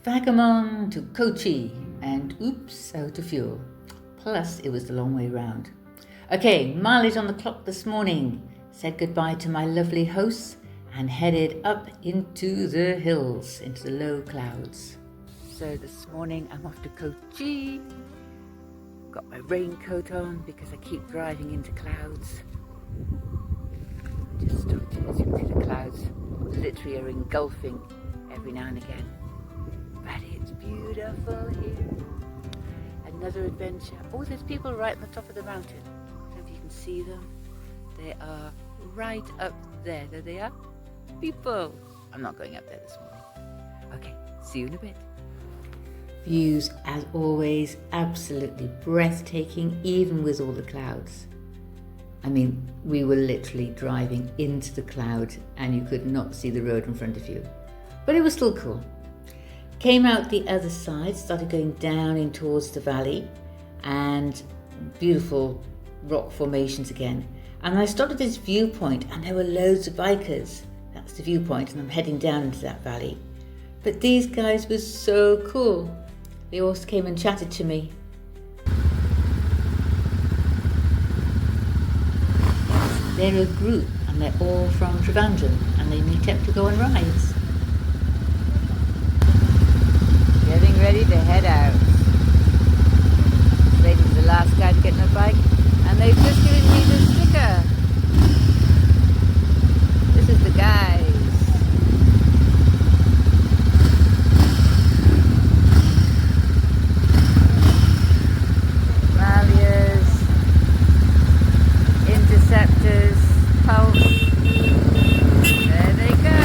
Vagamon to Kochi and oops, out of fuel. Plus, it was the long way round. Okay, mileage on the clock this morning. Said goodbye to my lovely hosts and headed up into the hills, into the low clouds. So this morning I'm off to Kochi. Got my raincoat on because I keep driving into clouds. Just starting as you can see the clouds literally are engulfing every now and again. But it's beautiful here. Another adventure. Oh, there's people right on the top of the mountain. I don't know if you can see them. They are right up there. There they are. People. I'm not going up there this morning. Okay, see you in a bit. Views, as always, absolutely breathtaking, even with all the clouds. I mean, we were literally driving into the clouds and you could not see the road in front of you. But it was still cool. Came out the other side, started going down in towards the valley and beautiful rock formations again. And I stopped at this viewpoint and there were loads of bikers. That's the viewpoint and I'm heading down into that valley. But these guys were so cool. They also came and chatted to me. They're a group and they're all from Trivandrum and they meet up to go on rides. Getting ready to head out. This lady's the last guy to get on a bike and they've just given me the sticker. This is the guys. Interceptors, pulse, there they go.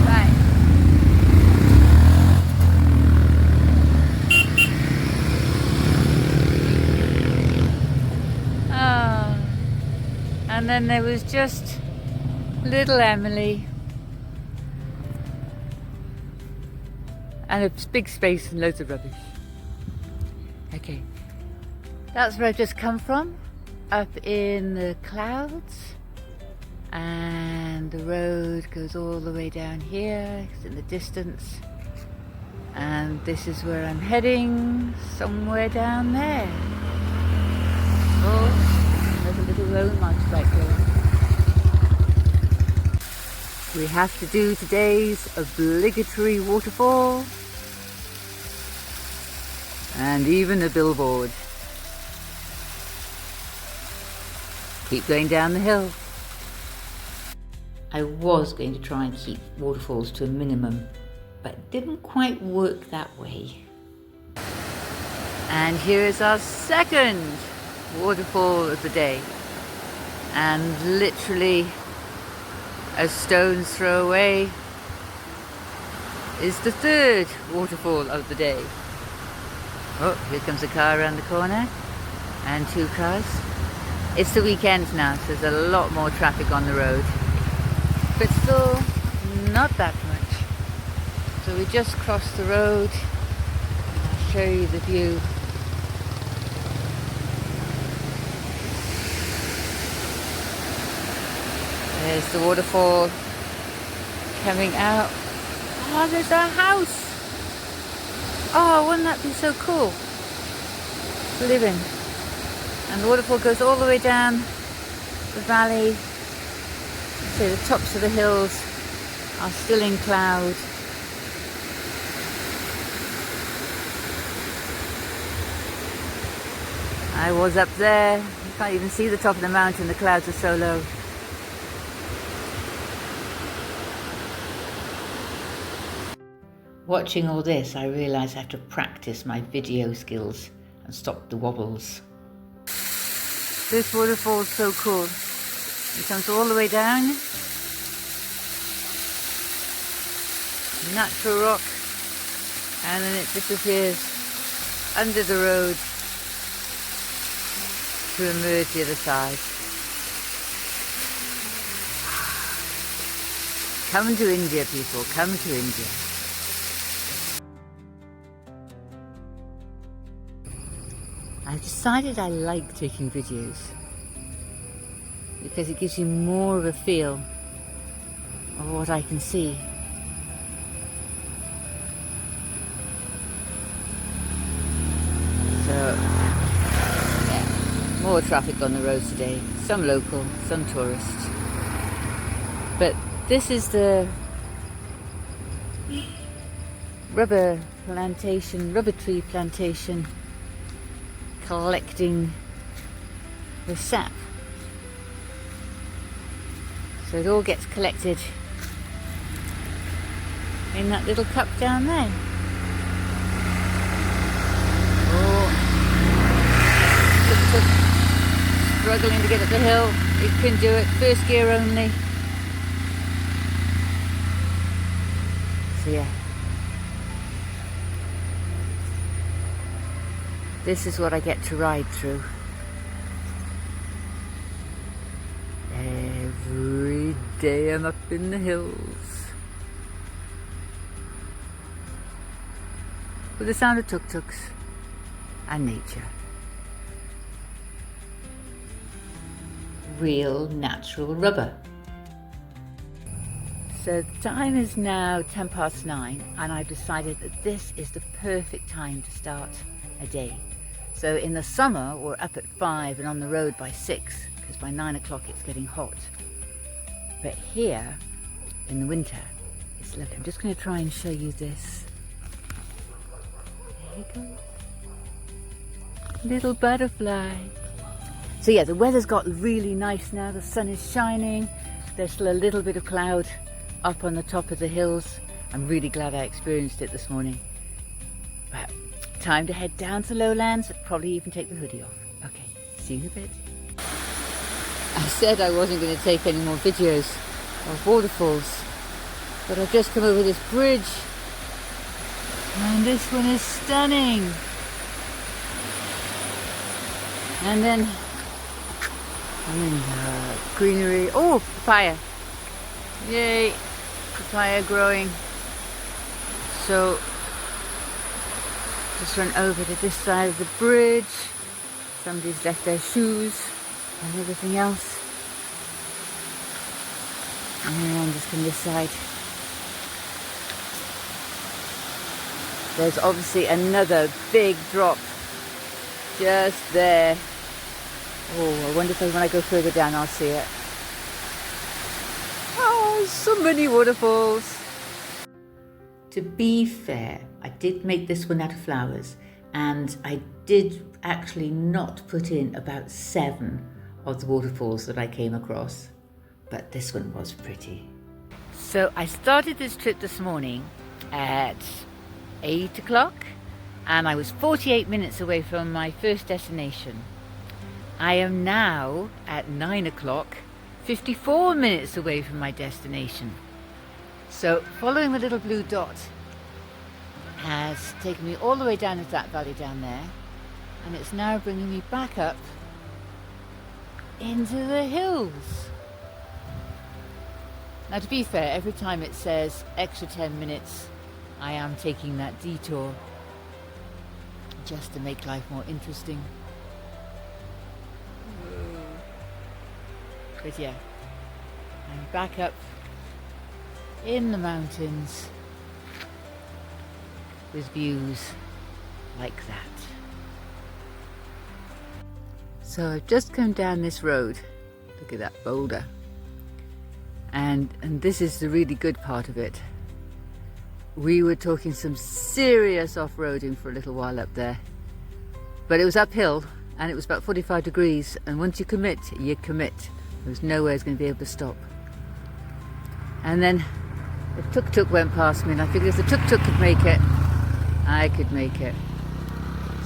Right. Oh, and then there was just little Emily. And a big space and loads of rubbish. Okay, that's where I've just come from, up in the clouds. And the road goes all the way down here, it's in the distance. And this is where I'm heading, somewhere down there. Oh, there's a little road motorbike there. We have to do today's obligatory waterfall. And even a billboard. Keep going down the hill. I was going to try and keep waterfalls to a minimum, but it didn't quite work that way. And here is our second waterfall of the day. And literally a stone's throw away is the third waterfall of the day. Oh, here comes a car around the corner and two cars. It's the weekend now, so there's a lot more traffic on the road, but still not that much. So we just crossed the road and I'll show you the view. There's the waterfall coming out. Oh, there's our house. Oh, wouldn't that be so cool to live in? And the waterfall goes all the way down the valley. So the tops of the hills are still in cloud. I was up there. You can't even see the top of the mountain, the clouds are so low. Watching all this, I realised I have to practice my video skills and stop the wobbles. This waterfall is so cool. It comes all the way down. Natural rock. And then it disappears under the road to emerge the other side. Come to India, people. Come to India. I decided I like taking videos because it gives you more of a feel of what I can see. So, yeah, more traffic on the roads today. Some local, some tourist. But this is the rubber tree plantation, collecting the sap. So it all gets collected in that little cup down there. Oh, struggling to get up the hill. It can do it, first gear only. So yeah. This is what I get to ride through. Every day I'm up in the hills. With the sound of tuk-tuks and nature. Real natural rubber. So the time is now 9:10 and I've decided that this is the perfect time to start a day. So in the summer we're up at 5 and on the road by 6 because by 9 o'clock it's getting hot. But here in the winter it's lovely. I'm just going to try and show you this. There you go. Little butterfly. So yeah, the weather's got really nice now. The sun is shining. There's still a little bit of cloud up on the top of the hills. I'm really glad I experienced it this morning. But time to head down to lowlands, probably even take the hoodie off. Okay, see you in a bit. I said I wasn't going to take any more videos of waterfalls, but I've just come over this bridge and this one is stunning. And then greenery. Oh, papaya. Yay, papaya growing. So just run over to this side of the bridge. Somebody's left their shoes and everything else. And then just come this side. There's obviously another big drop just there. Oh, I wonder if when I go further down I'll see it. Oh, so many waterfalls. To be fair, I did make this one out of flowers and I did actually not put in about 7 of the waterfalls that I came across, but this one was pretty. So I started this trip this morning at 8 o'clock and I was 48 minutes away from my first destination. I am now at 9 o'clock, 54 minutes away from my destination. So following the little blue dot has taken me all the way down into that valley down there, and it's now bringing me back up into the hills. Now to be fair, every time it says extra 10 minutes, I am taking that detour just to make life more interesting. But yeah, I'm back up in the mountains with views like that. So I've just come down this road. Look at that boulder. And this is the really good part of it. We were talking some serious off-roading for a little while up there. But it was uphill and it was about 45 degrees, and once you commit, you commit. There's no way I was going to be able to stop. And then the tuk-tuk went past me and I figured if the tuk-tuk could make it, I could make it.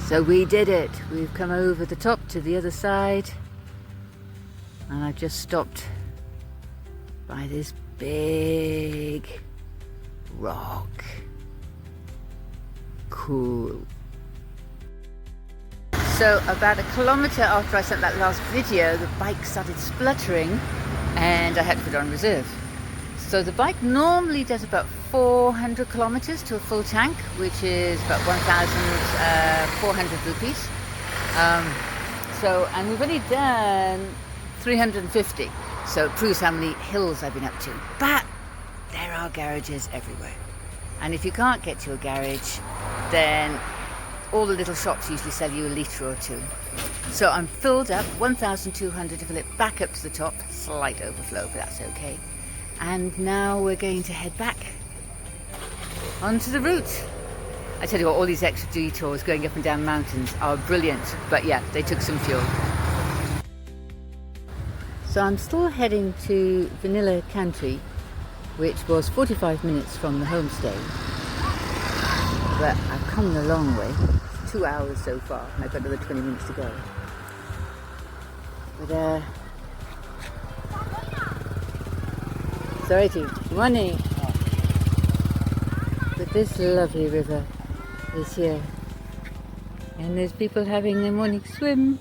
So we did it. We've come over the top to the other side and I've just stopped by this big rock. Cool. So about 1 kilometre after I sent that last video, the bike started spluttering and I had to put it on reserve. So the bike normally does about 400 kilometres to a full tank, which is about 1,400 rupees. And we've only done 350. So it proves how many hills I've been up to. But there are garages everywhere. And if you can't get to a garage, then all the little shops usually sell you a litre or two. So I'm filled up, 1,200 to fill it back up to the top. Slight overflow, but that's okay. And now we're going to head back onto the route. I tell you what, all these extra detours going up and down mountains are brilliant. But yeah, they took some fuel. So I'm still heading to Vanilla Country, which was 45 minutes from the homestay. But I've come a long way. 2 hours so far, and I've got another 20 minutes to go. But sorry to morning. But this lovely river is here, and there's people having their morning swim.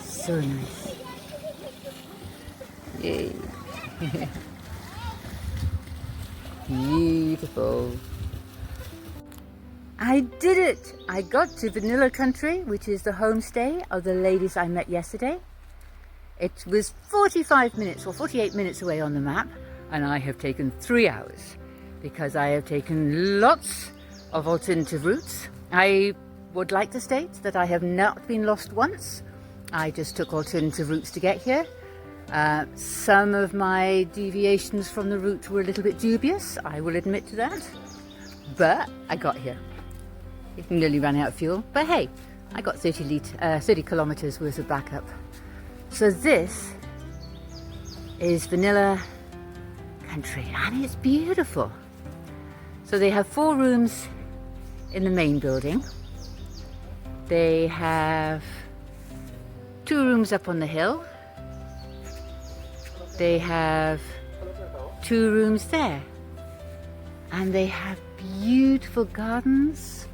So nice. Yay. Beautiful. I did it! I got to Vanilla Country, which is the homestay of the ladies I met yesterday. It was 45 minutes or 48 minutes away on the map, and I have taken 3 hours because I have taken lots of alternative routes. I would like to state that I have not been lost once. I just took alternative routes to get here. Some of my deviations from the route were a little bit dubious, I will admit to that, but I got here. It nearly ran out of fuel, but hey, I got 30 kilometers worth of backup. So this is Vanilla Country, and it's beautiful. So they have 4 rooms in the main building. They have 2 rooms up on the hill. They have 2 rooms there, and they have beautiful gardens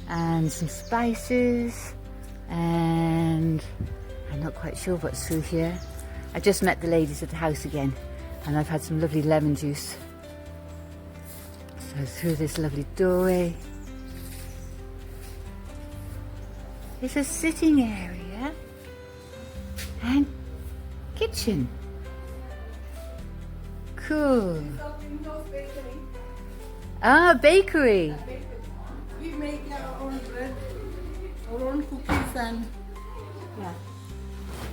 and some spices, and I'm not quite sure what's through here. I just met the ladies at the house again, and I've had some lovely lemon juice. So through this lovely doorway, there's a sitting area and kitchen. Cool. Ah, bakery. We make our own bread, our own cookies, and yeah.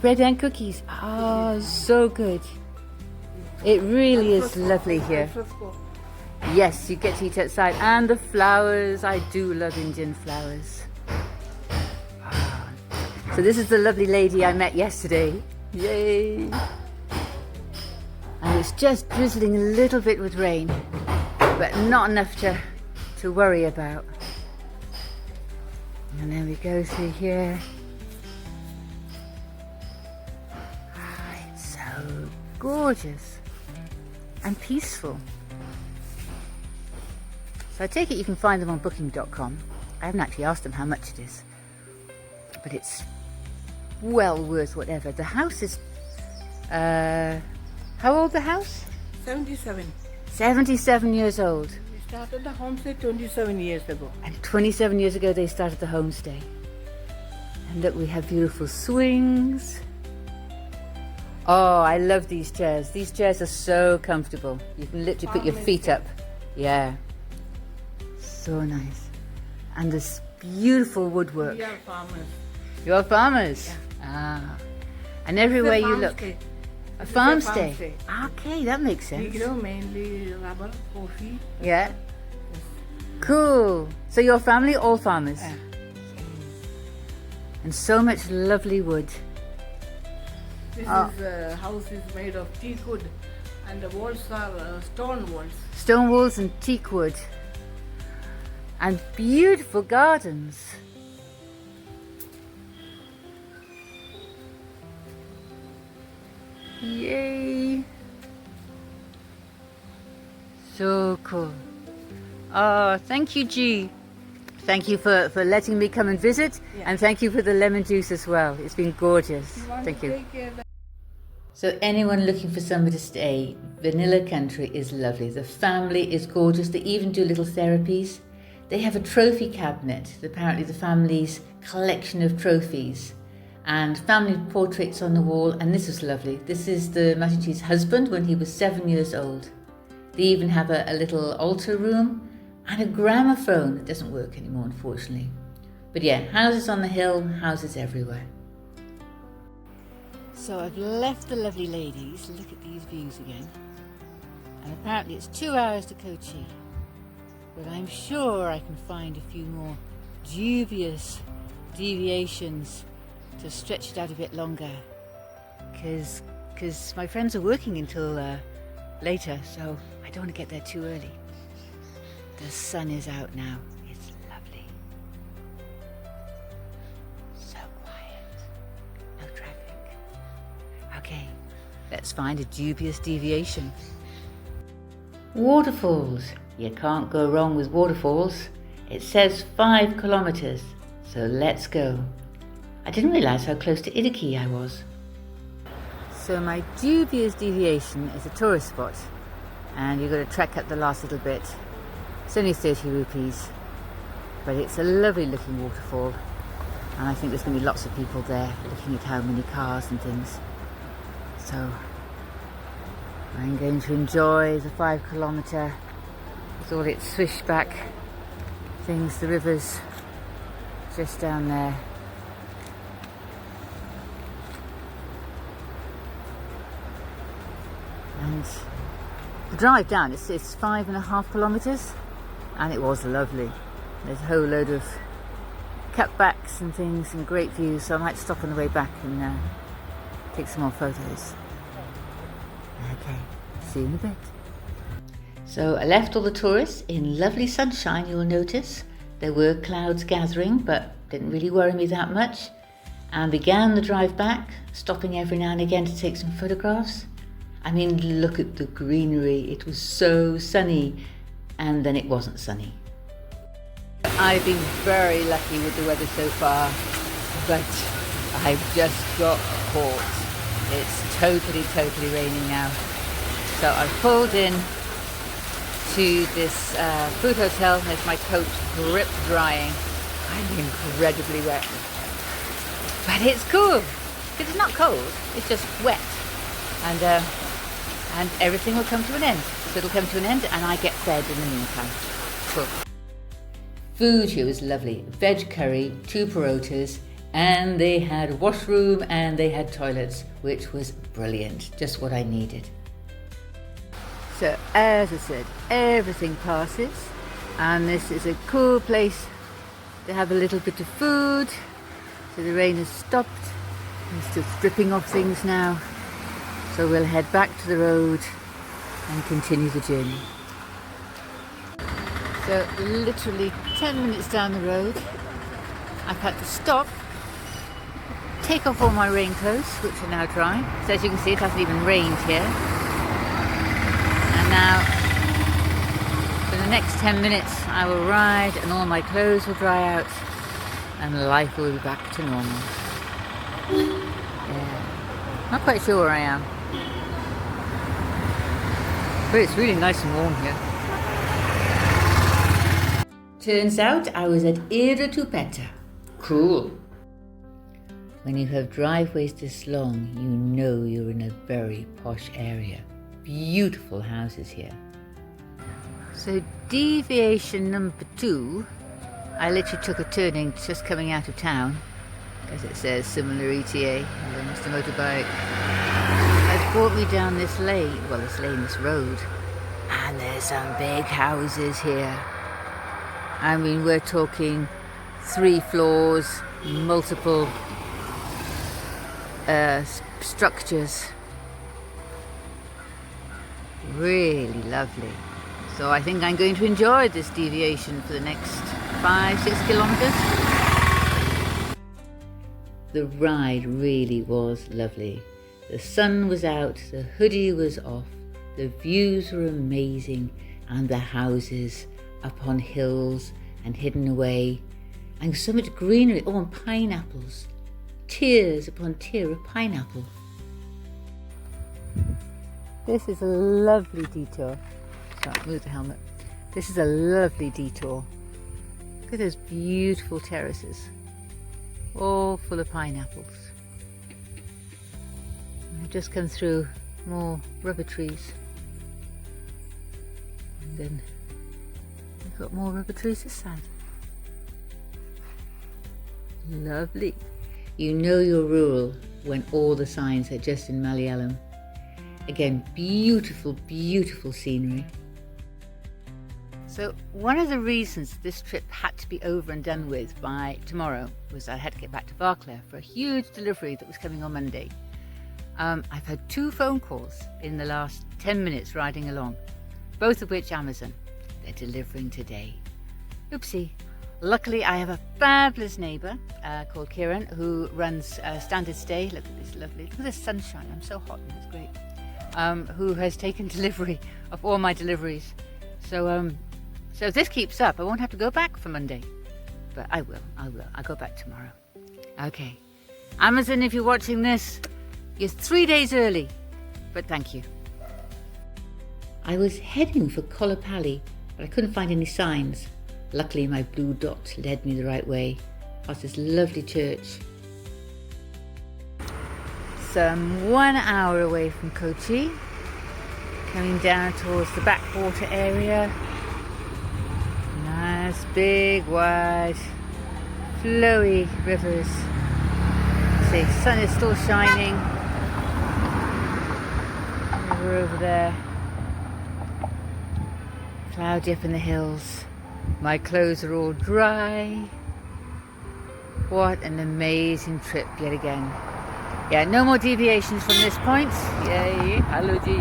Bread and cookies. Oh, so good. It really is lovely here. Yes, you get to eat outside. And the flowers. I do love Indian flowers. Ah. So this is the lovely lady I met yesterday. Yay. And it's just drizzling a little bit with rain, but not enough to worry about. And then we go through here. Ah, it's so gorgeous and peaceful. So I take it you can find them on booking.com. I haven't actually asked them how much it is, but it's well worth whatever. The house is, how old the house? 77. 77 years old. We started the homestay 27 years ago. And 27 years ago they started the homestay. And look, we have beautiful swings. Oh, I love these chairs. These chairs are so comfortable. You can literally put your feet up. Yeah. So nice. And this beautiful woodwork. We are farmers. You're farmers? Yeah. Ah. And everywhere you look. Stay. A farm It's a farm stay. stay. Okay, that makes sense. We grow mainly rubber, coffee. Yeah. Cool. So your family, all farmers? Yeah. And so much lovely wood. This house is made of teak wood, and the walls are stone walls. Stone walls and teak wood. And beautiful gardens. Yay. So cool. Oh, thank you, G. Thank you for letting me come and visit. Yeah. And thank you for the lemon juice as well. It's been gorgeous. Thank you. So anyone looking for somewhere to stay, Vanilla Country is lovely. The family is gorgeous. They even do little therapies. They have a trophy cabinet, apparently the family's collection of trophies. and family portraits on the wall, and this is lovely. This is the Machichi's husband when he was 7 years old. They even have a little altar room and a gramophone. It doesn't work anymore, unfortunately. But yeah, houses on the hill, houses everywhere. So I've left the lovely ladies. Look at these views again. And apparently it's 2 hours to Kochi. But I'm sure I can find a few more dubious deviations to stretch it out a bit longer. Because my friends are working until later, so I don't want to get there too early. The sun is out now. It's lovely. So quiet. No traffic. Okay, let's find a dubious deviation. Waterfalls. You can't go wrong with waterfalls. It says 5 kilometers, so let's go. I didn't realize how close to Idiki I was. So my dubious deviation is a tourist spot, and you've got to trek up the last little bit. It's only 30 rupees, but it's a lovely looking waterfall, and I think there's going to be lots of people there looking at how many cars and things. So I'm going to enjoy the 5 kilometer with all its swishback things. The river's just down there. And the drive down, it's 5.5 kilometers, and it was lovely. There's a whole load of cutbacks and things and great views, so I might stop on the way back and take some more photos. Okay, see you in a bit. So I left all the tourists in lovely sunshine. You'll notice there were clouds gathering, but didn't really worry me that much, and began the drive back, stopping every now and again to take some photographs. I mean, look at the greenery. It was so sunny, and then it wasn't sunny. I've been very lucky with the weather so far, but I've just got caught. It's totally raining now. So I've pulled in to this food hotel. There's my coat drip drying. I'm incredibly wet, but it's cool because it's not cold. It's just wet, and everything will come to an end. So it'll come to an end, and I get fed in the meantime. Cool. Food here was lovely. Veg curry, 2 parotas, and they had washroom and they had toilets, which was brilliant. Just what I needed. So as I said, everything passes, and this is a cool place to have a little bit of food. So the rain has stopped. It's just dripping off things now. So we'll head back to the road and continue the journey. So literally 10 minutes down the road, I've had to stop, take off all my raincoats, which are now dry. So as you can see, it hasn't even rained here. And now, for the next 10 minutes, I will ride and all my clothes will dry out and life will be back to normal. Yeah. Not quite sure where I am, but it's really nice and warm here. Turns out I was at Iratupeta. Cool. When you have driveways this long, you know you're in a very posh area. Beautiful houses here. So deviation number 2, I literally took a turning just coming out of town, as it says similar ETA, almost a motorbike. Has brought me down this lane, this road, and there's some big houses here. I mean, we're talking 3 floors, multiple structures. Really lovely. So I think I'm going to enjoy this deviation for the next 5-6 kilometers. The ride really was lovely. The sun was out, the hoodie was off, the views were amazing, and the houses up on hills and hidden away, and so much greenery. Oh, and pineapples, tiers upon tier of pineapple. This is a lovely detour. Sorry, move the helmet. This is a lovely detour. Look at those beautiful terraces, all full of pineapples. We've just come through more rubber trees. And then we've got more rubber trees this side. Lovely. You know you're rural when all the signs are just in Malayalam. Again, beautiful, beautiful scenery. So one of the reasons this trip had to be over and done with by tomorrow was I had to get back to Varkala for a huge delivery that was coming on Monday. I've had 2 phone calls in the last 10 minutes riding along, both of which Amazon. They're delivering today. Oopsie. Luckily, I have a fabulous neighbour called Kieran who runs Standard Stay. Look at this lovely, look at the sunshine. I'm so hot and it's great. Who has taken delivery of all my deliveries. So if this keeps up, I won't have to go back for Monday. But I will. I'll go back tomorrow. Okay. Amazon, if you're watching this, you're 3 days early. But thank you. I was heading for Kolapalli, but I couldn't find any signs. Luckily, my blue dot led me the right way, past this lovely church. So I'm 1 hour away from Kochi, coming down towards the backwater area. Nice, big, wide, flowy rivers. See, sun is still shining. River over there. Cloudy up in the hills. My clothes are all dry. What an amazing trip yet again. Yeah, no more deviations from this point. Yay, hello G.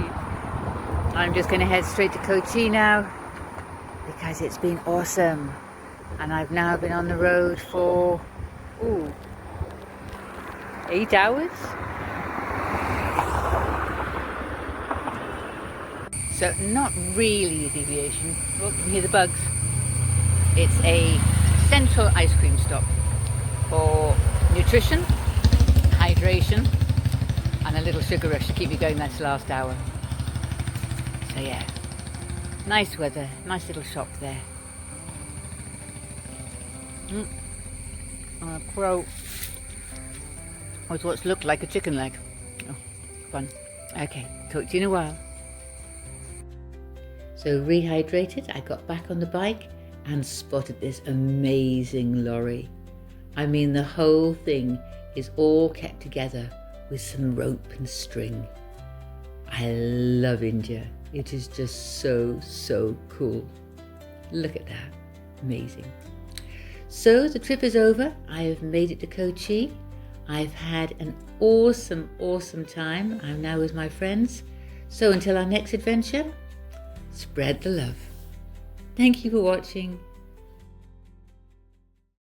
I'm just going to head straight to Kochi now because it's been awesome. And I've now been on the road for 8 hours. So not really a deviation. Oh, you can hear the bugs. It's a central ice cream stop for nutrition, hydration, and a little sugar rush to keep you going that last hour. So yeah, nice weather, nice little shop there. A crow with what's looked like a chicken leg. Oh, fun. Okay, talk to you in a while. So rehydrated, I got back on the bike and spotted this amazing lorry. I mean, the whole thing is all kept together with some rope and string. I love India. It is just so cool. Look at that, amazing. So the trip is over. I have made it to Kochi. I've had an awesome time. I'm now with my friends. So until our next adventure, spread the love. Thank you for watching.